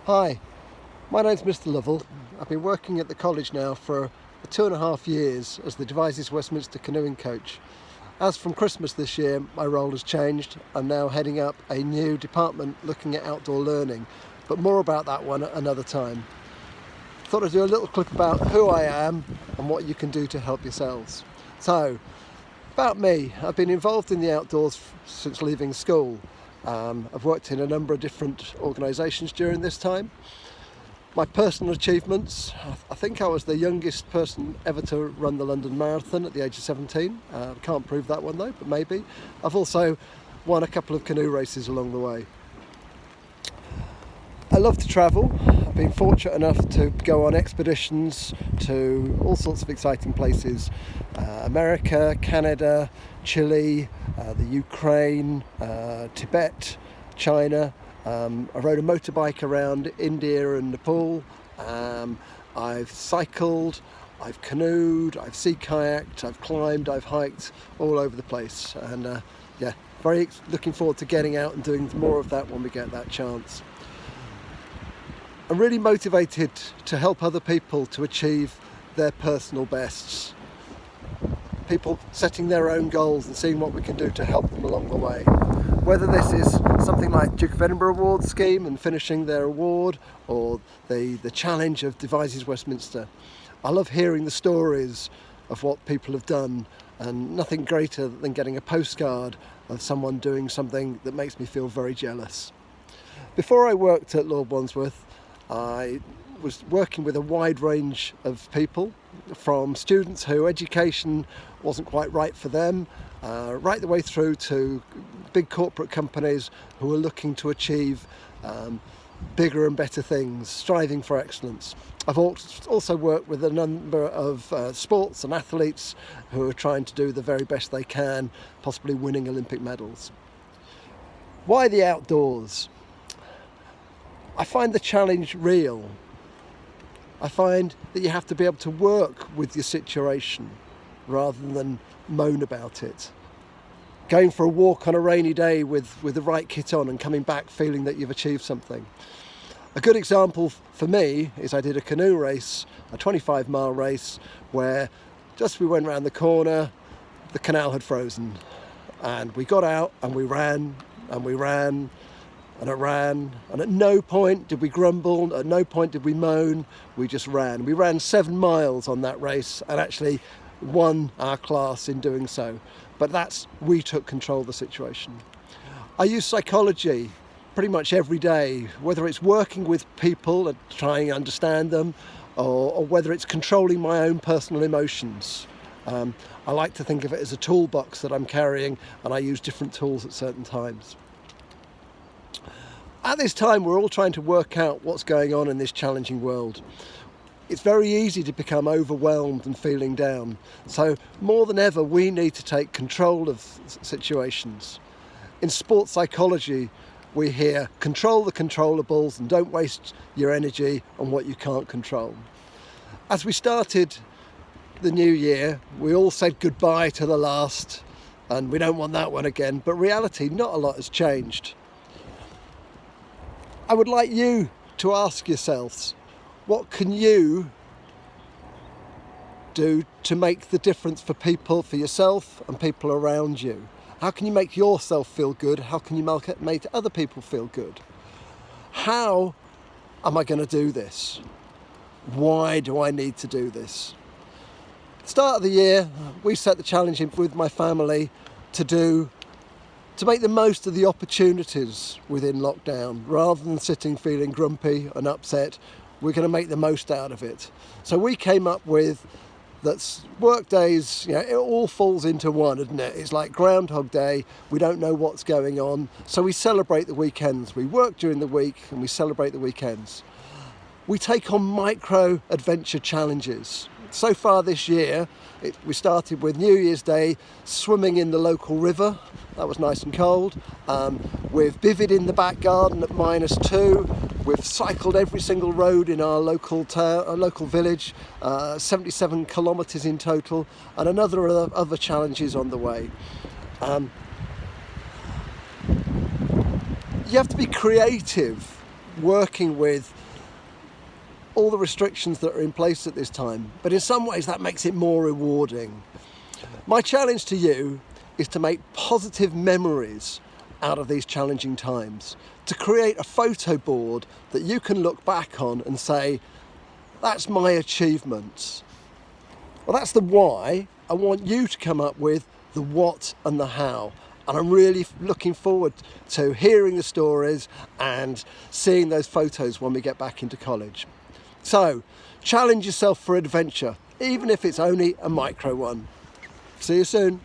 Hi, my name's Mr. Lovell. I've been working at the college now for 2.5 years as the Devizes Westminster canoeing coach. As from Christmas this year, my role has changed. I'm now heading up a new department looking at outdoor learning, but more about that one at another time. Thought I'd do a little clip about who I am and what you can do to help yourselves. So, about me, I've been involved in the outdoors since leaving school. I've worked in a number of different organisations during this time. My personal achievements, I think I was the youngest person ever to run the London Marathon at the age of 17. Can't prove that one though, but maybe. I've also won a couple of canoe races along the way. I love to travel. I've been fortunate enough to go on expeditions to all sorts of exciting places. America, Canada, Chile, the Ukraine, Tibet, China. I rode a motorbike around India and Nepal. I've cycled, I've canoed, I've sea kayaked, I've climbed, I've hiked all over the place. And very looking forward to getting out and doing more of that when we get that chance. I'm really motivated to help other people to achieve their personal bests. People setting their own goals and seeing what we can do to help them along the way. Whether this is something like Duke of Edinburgh Award scheme and finishing their award, or the challenge of Devizes Westminster. I love hearing the stories of what people have done, and nothing greater than getting a postcard of someone doing something that makes me feel very jealous. Before I worked at Lord Wandsworth, I was working with a wide range of people, from students who education wasn't quite right for them, right the way through to big corporate companies who are looking to achieve bigger and better things, striving for excellence. I've also worked with a number of sports and athletes who are trying to do the very best they can, possibly winning Olympic medals. Why the outdoors? I find the challenge real. I find that you have to be able to work with your situation rather than moan about it. Going for a walk on a rainy day with the right kit on and coming back feeling that you've achieved something. A good example for me is I did a canoe race, a 25-mile race, where just as we went around the corner, the canal had frozen. And we got out and we ran and we ran and it ran, and at no point did we grumble, at no point did we moan, we just ran. We ran 7 miles on that race and actually won our class in doing so. But we took control of the situation. I use psychology pretty much every day, whether it's working with people and trying to understand them, or whether it's controlling my own personal emotions. I like to think of it as a toolbox that I'm carrying, and I use different tools at certain times. At this time, we're all trying to work out what's going on in this challenging world. It's very easy to become overwhelmed and feeling down. So more than ever, we need to take control of situations. In sports psychology, we hear control the controllables and don't waste your energy on what you can't control. As we started the new year, we all said goodbye to the last, and we don't want that one again. But reality, not a lot has changed. I would like you to ask yourselves, what can you do to make the difference for people, for yourself and people around you? How can you make yourself feel good? How can you make other people feel good? How am I going to do this? Why do I need to do this? At the start of the year, we set the challenge with my family to make the most of the opportunities within lockdown. Rather than sitting feeling grumpy and upset, we're going to make the most out of it. So we came up with that work days, it all falls into one, isn't it? It's like Groundhog Day. We don't know what's going on. So we celebrate the weekends. We work during the week and we celebrate the weekends. We take on micro adventure challenges. So far this year, we started with New Year's Day swimming in the local river. That was nice and cold. We've bivvied in the back garden at -2. We've cycled every single road in our local village, 77 kilometres in total, and another other challenges on the way. You have to be creative working with all the restrictions that are in place at this time, but in some ways that makes it more rewarding. My challenge to you is to make positive memories out of these challenging times, to create a photo board that you can look back on and say, that's my achievements. Well, that's the why. I want you to come up with the what and the how. And I'm really looking forward to hearing the stories and seeing those photos when we get back into college. So, challenge yourself for adventure, even if it's only a micro one. See you soon.